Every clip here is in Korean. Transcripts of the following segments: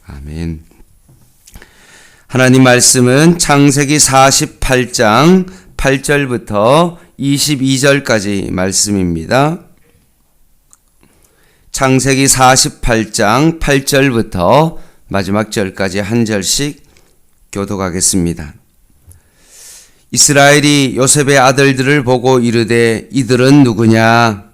아멘. 하나님 말씀은 창세기 48장 8절부터 22절까지 말씀입니다. 창세기 48장 8절부터 마지막 절까지 한 절씩 교독하겠습니다. 이스라엘이 요셉의 아들들을 보고 이르되 이들은 누구냐?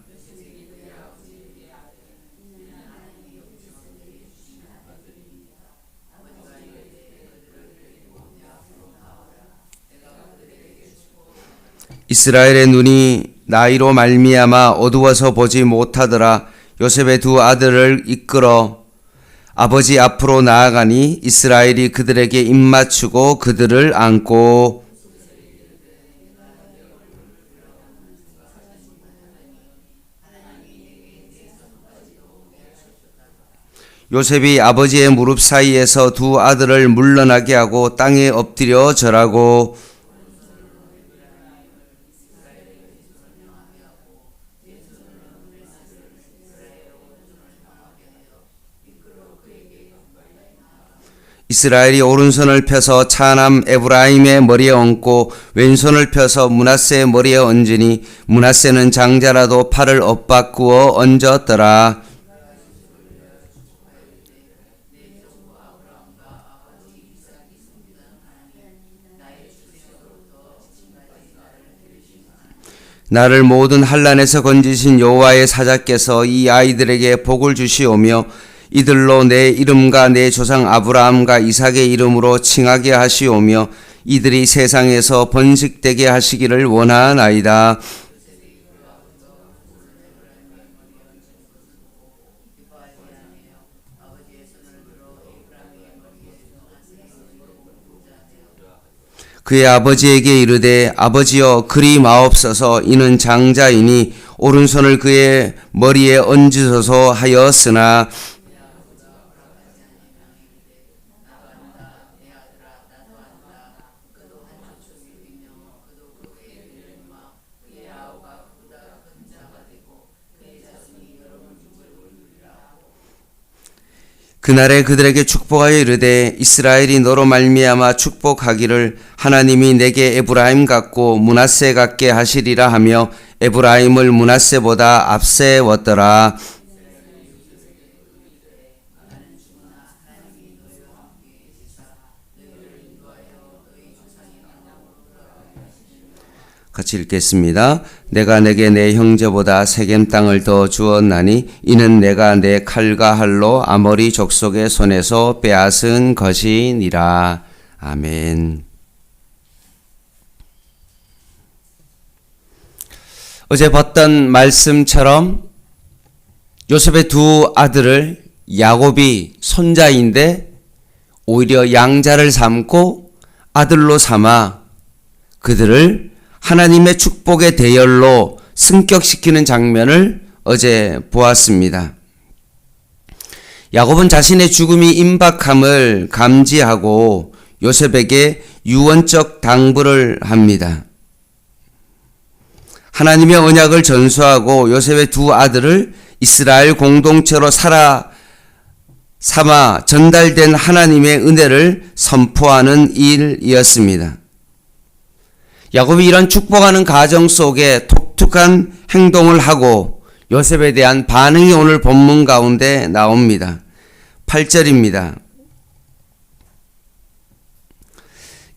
이스라엘의 눈이 나이로 말미암아 어두워서 보지 못하더라. 요셉의 두 아들을 이끌어 아버지 앞으로 나아가니 이스라엘이 그들에게 입맞추고 그들을 안고 요셉이 아버지의 무릎 사이에서 두 아들을 물러나게 하고 땅에 엎드려 절하고 이스라엘이 오른손을 펴서 차남 에브라임의 머리에 얹고 왼손을 펴서 므낫세의 머리에 얹으니 므낫세는 장자라도 팔을 엇바꾸어 얹었더라. 나를 모든 환난에서 건지신 여호와의 사자께서 이 아이들에게 복을 주시오며 이들로 내 이름과 내 조상 아브라함과 이삭의 이름으로 칭하게 하시오며 이들이 세상에서 번식되게 하시기를 원하나이다. 그의 아버지에게 이르되 아버지여 그리 마옵소서. 이는 장자이니 오른손을 그의 머리에 얹으소서 하였으나 그날에 그들에게 축복하여 이르되 이스라엘이 너로 말미암아 축복하기를 하나님이 내게 에브라임 같고 므낫세 같게 하시리라 하며 에브라임을 므낫세보다 앞세웠더라. 같이 읽겠습니다. 내가 내게 내 형제보다 세겜 땅을 더 주었나니 이는 내가 내 칼과 할로 아모리 족속의 손에서 빼앗은 것이니라. 아멘. 어제 봤던 말씀처럼 요셉의 두 아들을 야곱이 손자인데 오히려 양자를 삼고 아들로 삼아 그들을 하나님의 축복의 대열로 승격시키는 장면을 어제 보았습니다. 야곱은 자신의 죽음이 임박함을 감지하고 요셉에게 유언적 당부를 합니다. 하나님의 언약을 전수하고 요셉의 두 아들을 이스라엘 공동체로 삼아 전달된 하나님의 은혜를 선포하는 일이었습니다. 야곱이 이런 축복하는 가정 속에 독특한 행동을 하고 요셉에 대한 반응이 오늘 본문 가운데 나옵니다. 8절입니다.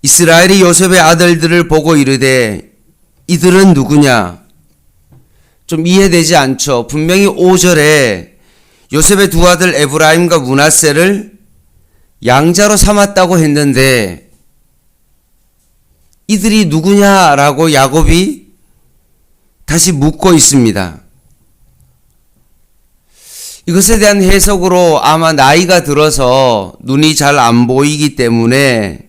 이스라엘이 요셉의 아들들을 보고 이르되 이들은 누구냐? 좀 이해되지 않죠. 분명히 5절에 요셉의 두 아들 에브라임과 므낫세를 양자로 삼았다고 했는데 이들이 누구냐라고 야곱이 다시 묻고 있습니다. 이것에 대한 해석으로 아마 나이가 들어서 눈이 잘 안 보이기 때문에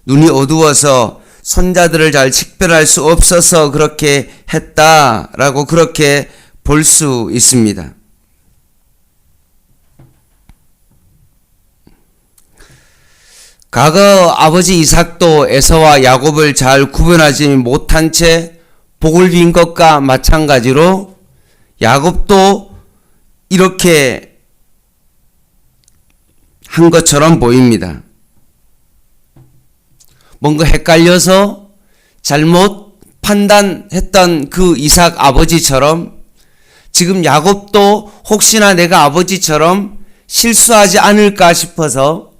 눈이 어두워서 손자들을 잘 식별할 수 없어서 그렇게 했다라고 그렇게 볼 수 있습니다. 과거 아버지 이삭도 에서와 야곱을 잘 구분하지 못한 채 복을 빈 것과 마찬가지로 야곱도 이렇게 것처럼 보입니다. 뭔가 헷갈려서 잘못 판단했던 그 이삭 아버지처럼 지금 야곱도 혹시나 내가 아버지처럼 실수하지 않을까 싶어서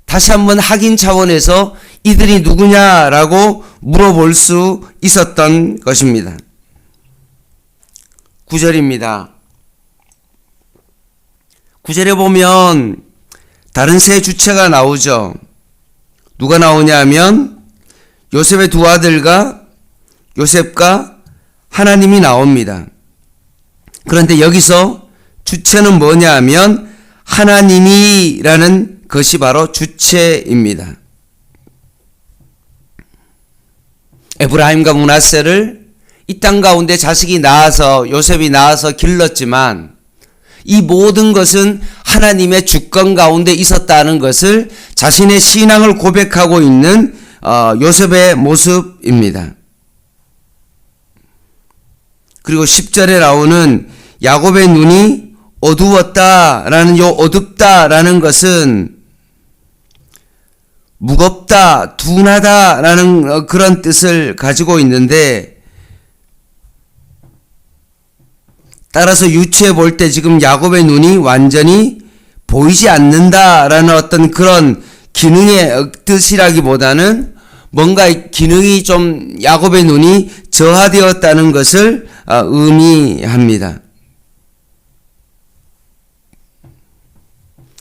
다시 한번 확인 차원에서 이들이 누구냐라고 물어볼 수 있었던 것입니다. 9절입니다. 9절에 보면 다른 세 주체가 나오죠. 누가 나오냐 하면 요셉의 두 아들과 요셉과 하나님이 나옵니다. 그런데 여기서 주체는 뭐냐 하면 하나님이라는 것이 바로 주체입니다. 에브라임과 므낫세를 이 땅 가운데 자식이 낳아서 요셉이 낳아서 길렀지만 이 모든 것은 하나님의 주권 가운데 있었다는 것을 자신의 신앙을 고백하고 있는 요셉의 모습입니다. 그리고 10절에 나오는 야곱의 눈이 어두웠다라는 요 어둡다라는 것은 무겁다, 둔하다라는 그런 뜻을 가지고 있는데 따라서 유추해 볼 때 지금 야곱의 눈이 완전히 보이지 않는다라는 어떤 그런 기능의 뜻이라기보다는 뭔가 기능이 좀 야곱의 눈이 저하되었다는 것을 의미합니다.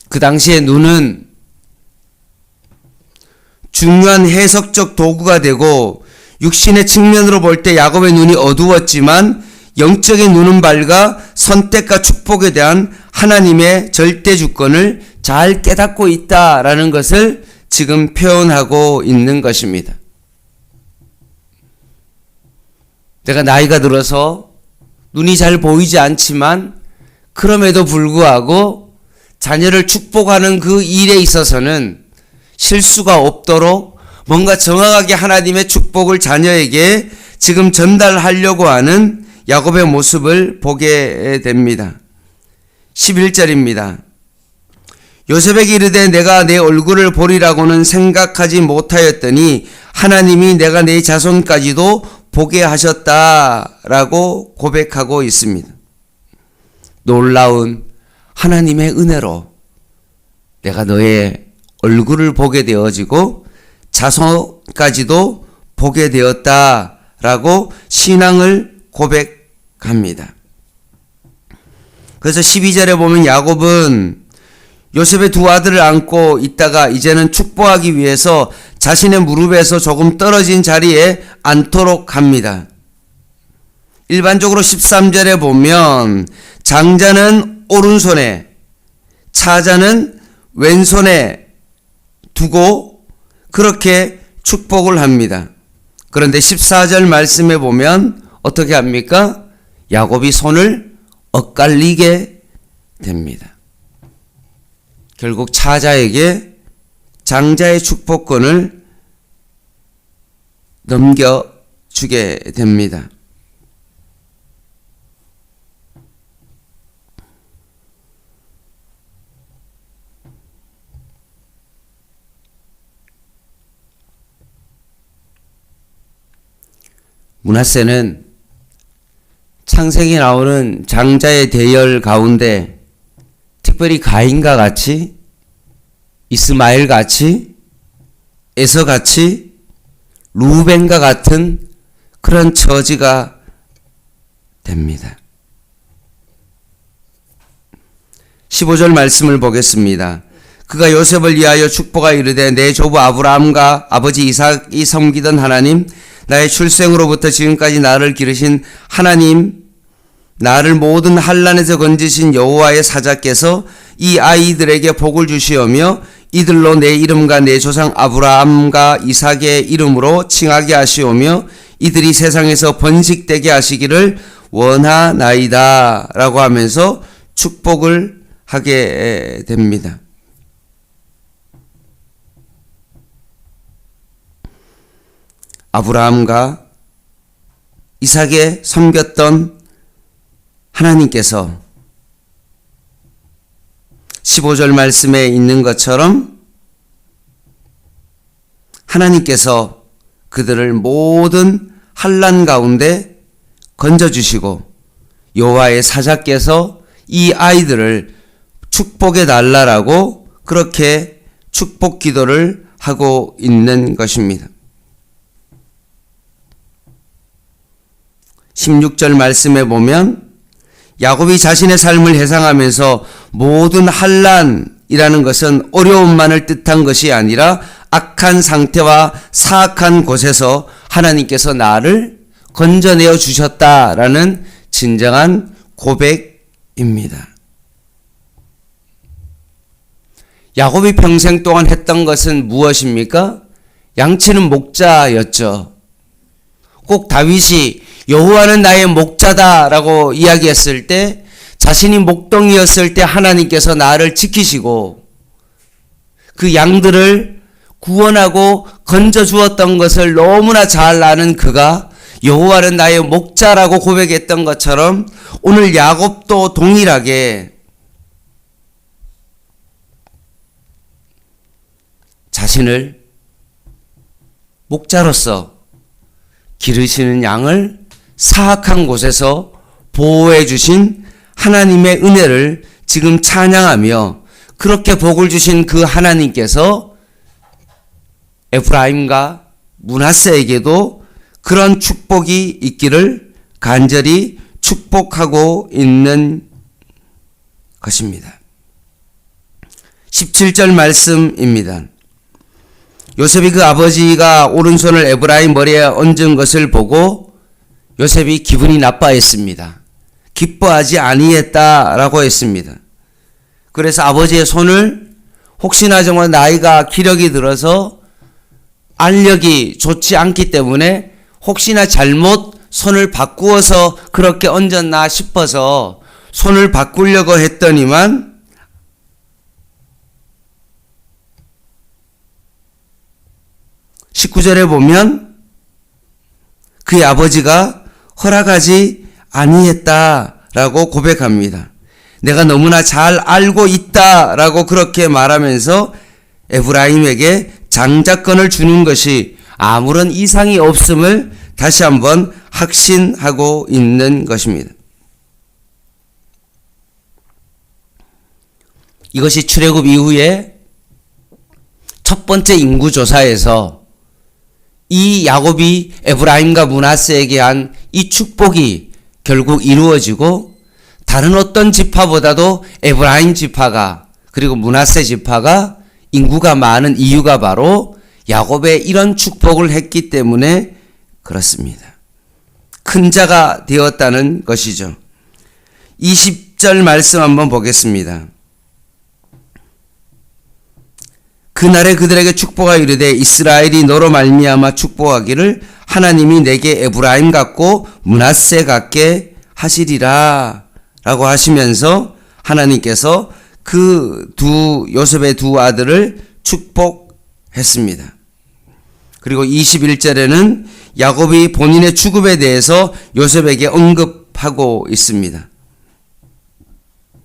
그 당시에 눈은 중요한 해석적 도구가 되고 육신의 측면으로 볼 때 야곱의 눈이 어두웠지만 영적인 눈은 밝아 선택과 축복에 대한 하나님의 절대 주권을 잘 깨닫고 있다라는 것을 지금 표현하고 있는 것입니다. 내가 나이가 들어서 눈이 잘 보이지 않지만 그럼에도 불구하고 자녀를 축복하는 그 일에 있어서는 실수가 없도록 뭔가 정확하게 하나님의 축복을 자녀에게 지금 전달하려고 하는 야곱의 모습을 보게 됩니다. 11절입니다. 요셉에게 이르되 내가 내 얼굴을 보리라고는 생각하지 못하였더니 하나님이 내가 내 자손까지도 보게 하셨다라고 고백하고 있습니다. 놀라운 하나님의 은혜로 내가 너의 얼굴을 보게 되어지고 자손까지도 보게 되었다라고 신앙을 고백합니다. 그래서 12절에 보면 야곱은 요셉의 두 아들을 안고 있다가 이제는 축복하기 위해서 자신의 무릎에서 조금 떨어진 자리에 앉도록 합니다. 일반적으로 13절에 보면 장자는 오른손에 차자는 왼손에 두고 그렇게 축복을 합니다. 그런데 14절 말씀에 보면 어떻게 합니까? 야곱이 손을 엇갈리게 됩니다. 결국 차자에게 장자의 축복권을 넘겨주게 됩니다. 므낫세는 창세기에 나오는 장자의 대열 가운데 특별히 가인과 같이 이스마엘 같이 에서 같이 루벤과 같은 그런 처지가 됩니다. 15절 말씀을 보겠습니다. 그가 요셉을 위하여 축복하 이르되 내 조부 아브라함과 아버지 이삭이 섬기던 하나님 나의 출생으로부터 지금까지 나를 기르신 하나님 나를 모든 환난에서 건지신 여호와의 사자께서 이 아이들에게 복을 주시오며 이들로 내 이름과 내 조상 아브라함과 이삭의 이름으로 칭하게 하시오며 이들이 세상에서 번식되게 하시기를 원하나이다 라고 하면서 축복을 하게 됩니다. 아브라함과 이삭에 섬겼던 하나님께서 15절 말씀에 있는 것처럼 하나님께서 그들을 모든 환난 가운데 건져주시고 여호와의 사자께서 이 아이들을 축복해 달라라고 그렇게 축복 기도를 하고 있는 것입니다. 16절 말씀에 보면 야곱이 자신의 삶을 회상하면서 모든 환난이라는 것은 어려움만을 뜻한 것이 아니라 악한 상태와 사악한 곳에서 하나님께서 나를 건져내어 주셨다라는 진정한 고백입니다. 야곱이 평생 동안 했던 것은 무엇입니까? 양치는 목자였죠. 꼭 다윗이 여호와는 나의 목자다라고 이야기했을 때 자신이 목동이었을 때 하나님께서 나를 지키시고 그 양들을 구원하고 건져주었던 것을 너무나 잘 아는 그가 여호와는 나의 목자라고 고백했던 것처럼 오늘 야곱도 동일하게 자신을 목자로서 기르시는 양을 사악한 곳에서 보호해 주신 하나님의 은혜를 지금 찬양하며 그렇게 복을 주신 그 하나님께서 에프라임과 므낫세에게도 그런 축복이 있기를 간절히 축복하고 있는 것입니다. 17절 말씀입니다. 요셉이 그 아버지가 오른손을 에브라임 머리에 얹은 것을 보고 요셉이 기분이 나빠했습니다. 기뻐하지 아니했다라고 했습니다. 그래서 아버지의 손을 혹시나 정말 나이가 기력이 들어서 알력이 좋지 않기 때문에 혹시나 잘못 손을 바꾸어서 그렇게 얹었나 싶어서 손을 바꾸려고 했더니만 19절에 보면 그의 아버지가 허락하지 아니했다라고 고백합니다. 내가 너무나 잘 알고 있다라고 그렇게 말하면서 에브라임에게 장자권을 주는 것이 아무런 이상이 없음을 다시 한번 확신하고 있는 것입니다. 이것이 출애굽 이후에 첫 번째 인구조사에서 이 야곱이 에브라임과 므낫세에게 한 이 축복이 결국 이루어지고 다른 어떤 지파보다도 에브라임 지파가 그리고 므낫세 지파가 인구가 많은 이유가 바로 야곱의 이런 축복을 했기 때문에 그렇습니다. 큰 자가 되었다는 것이죠. 20절 말씀 한번 보겠습니다. 그날에 그들에게 축복하 이르되 이스라엘이 너로 말미암아 축복하기를 하나님이 내게 에브라임 같고 므낫세 같게 하시리라 라고 하시면서 하나님께서 그 요셉의 두 아들을 축복했습니다. 그리고 21절에는 야곱이 본인의 죽음에 대해서 요셉에게 언급하고 있습니다.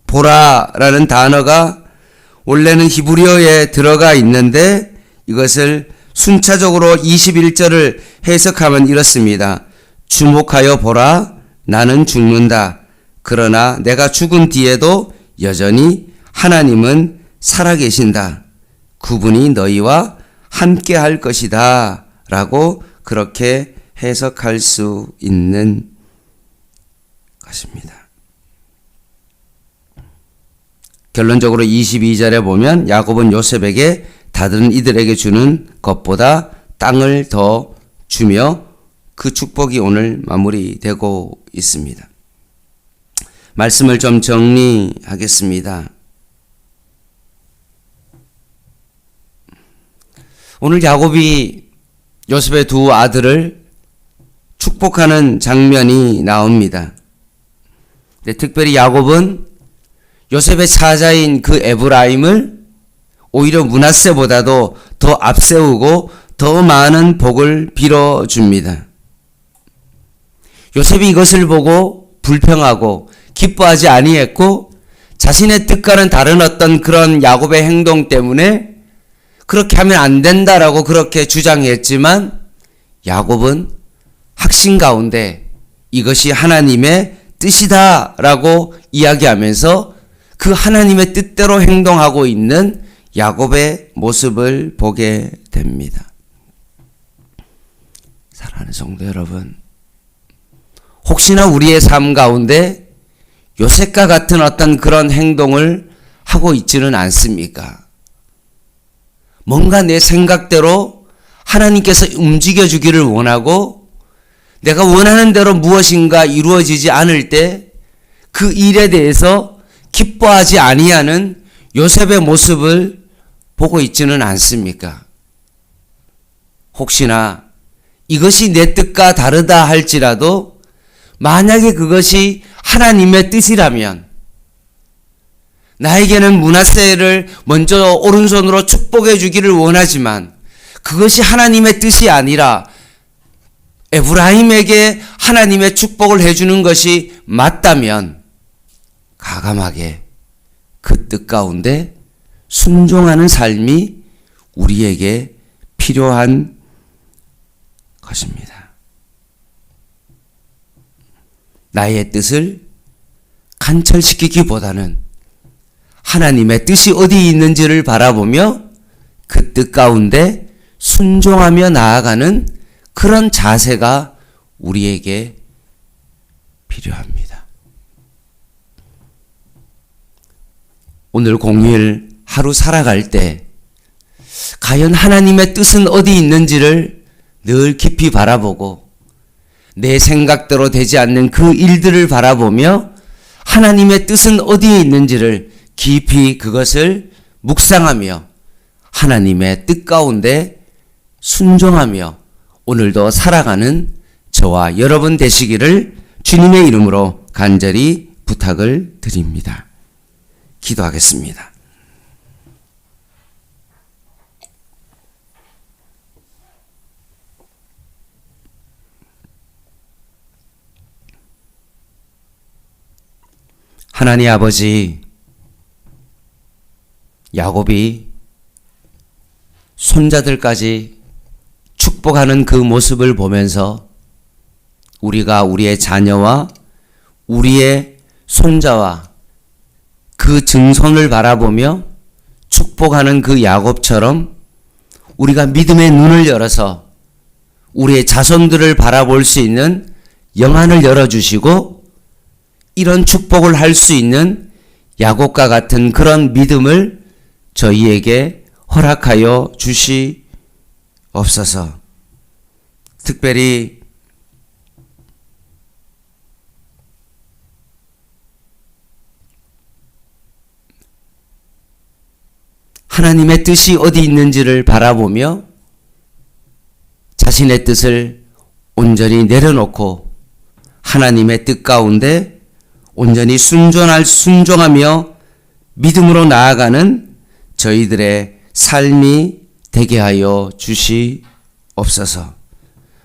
보라라는 단어가 원래는 히브리어에 들어가 있는데 이것을 순차적으로 21절을 해석하면 이렇습니다. 주목하여 보라, 나는 죽는다. 그러나 내가 죽은 뒤에도 여전히 하나님은 살아계신다. 그분이 너희와 함께 할 것이다. 라고 그렇게 해석할 수 있는 것입니다. 결론적으로 22절에 보면 야곱은 요셉에게 다른 이들에게 주는 것보다 땅을 더 주며 그 축복이 오늘 마무리되고 있습니다. 말씀을 좀 정리하겠습니다. 오늘 야곱이 요셉의 두 아들을 축복하는 장면이 나옵니다. 특별히 야곱은 요셉의 사자인 그 에브라임을 오히려 므낫세보다도 더 앞세우고 더 많은 복을 빌어줍니다. 요셉이 이것을 보고 불평하고 기뻐하지 아니했고 자신의 뜻과는 다른 어떤 그런 야곱의 행동 때문에 그렇게 하면 안 된다라고 그렇게 주장했지만 야곱은 확신 가운데 이것이 하나님의 뜻이다라고 이야기하면서 그 하나님의 뜻대로 행동하고 있는 야곱의 모습을 보게 됩니다. 사랑하는 성도 여러분, 혹시나 우리의 삶 가운데 요셉과 같은 어떤 그런 행동을 하고 있지는 않습니까? 뭔가 내 생각대로 하나님께서 움직여 주기를 원하고 내가 원하는 대로 무엇인가 이루어지지 않을 때 그 일에 대해서 기뻐하지 아니하는 요셉의 모습을 보고 있지는 않습니까? 혹시나 이것이 내 뜻과 다르다 할지라도 만약에 그것이 하나님의 뜻이라면 나에게는 므낫세를 먼저 오른손으로 축복해 주기를 원하지만 그것이 하나님의 뜻이 아니라 에브라임에게 하나님의 축복을 해주는 것이 맞다면 과감하게 그 뜻 가운데 순종하는 삶이 우리에게 필요한 것입니다. 나의 뜻을 간철시키기보다는 하나님의 뜻이 어디 있는지를 바라보며 그 뜻 가운데 순종하며 나아가는 그런 자세가 우리에게 필요합니다. 오늘 공휴일 하루 살아갈 때 과연 하나님의 뜻은 어디 있는지를 늘 깊이 바라보고 내 생각대로 되지 않는 그 일들을 바라보며 하나님의 뜻은 어디에 있는지를 깊이 그것을 묵상하며 하나님의 뜻 가운데 순종하며 오늘도 살아가는 저와 여러분 되시기를 주님의 이름으로 간절히 부탁을 드립니다. 기도하겠습니다. 하나님 아버지, 야곱이 손자들까지 축복하는 그 모습을 보면서 우리가 우리의 자녀와 우리의 손자와 그 증손을 바라보며 축복하는 그 야곱처럼 우리가 믿음의 눈을 열어서 우리의 자손들을 바라볼 수 있는 영안을 열어주시고 이런 축복을 할 수 있는 야곱과 같은 그런 믿음을 저희에게 허락하여 주시옵소서. 특별히 하나님의 뜻이 어디 있는지를 바라보며 자신의 뜻을 온전히 내려놓고 하나님의 뜻 가운데 온전히 순종하며 믿음으로 나아가는 저희들의 삶이 되게 하여 주시옵소서.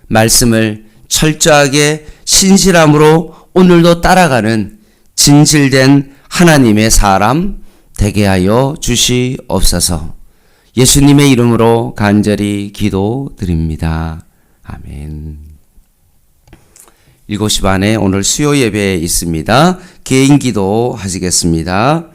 말씀을 철저하게 신실함으로 오늘도 따라가는 진실된 하나님의 사람 되게 하여 주시옵소서. 예수님의 이름으로 간절히 기도드립니다. 아멘. 7시 반에 오늘 수요 예배 있습니다. 개인 기도 하시겠습니다.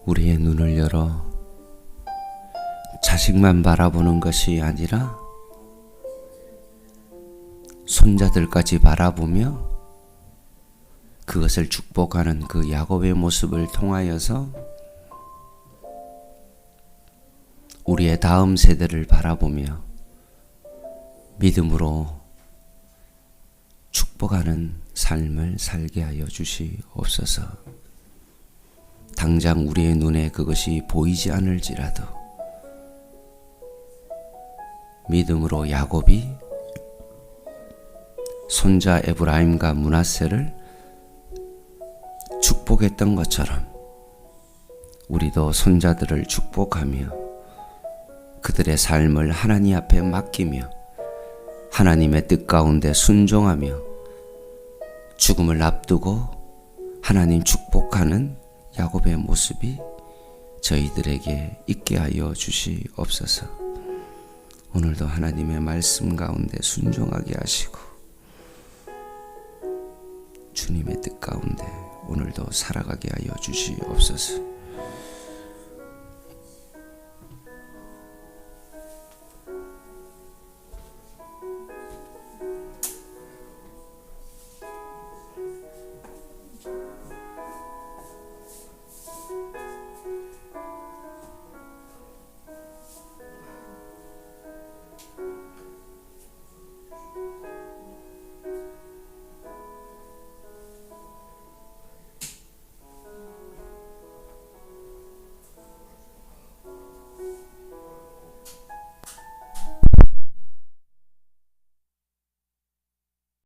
우리의 눈을 열어 자식만 바라보는 것이 아니라 손자들까지 바라보며 그것을 축복하는 그 야곱의 모습을 통하여서 우리의 다음 세대를 바라보며 믿음으로 축복하는 삶을 살게 하여 주시옵소서. 당장 우리의 눈에 그것이 보이지 않을지라도 믿음으로 야곱이 손자 에브라임과 므낫세를 축복했던 것처럼 우리도 손자들을 축복하며 그들의 삶을 하나님 앞에 맡기며 하나님의 뜻 가운데 순종하며 죽음을 앞두고 하나님 축복하는 야곱의 모습이 저희들에게 있게 하여 주시옵소서. 오늘도 하나님의 말씀 가운데 순종하게 하시고 주님의 뜻 가운데 오늘도 살아가게 하여 주시옵소서.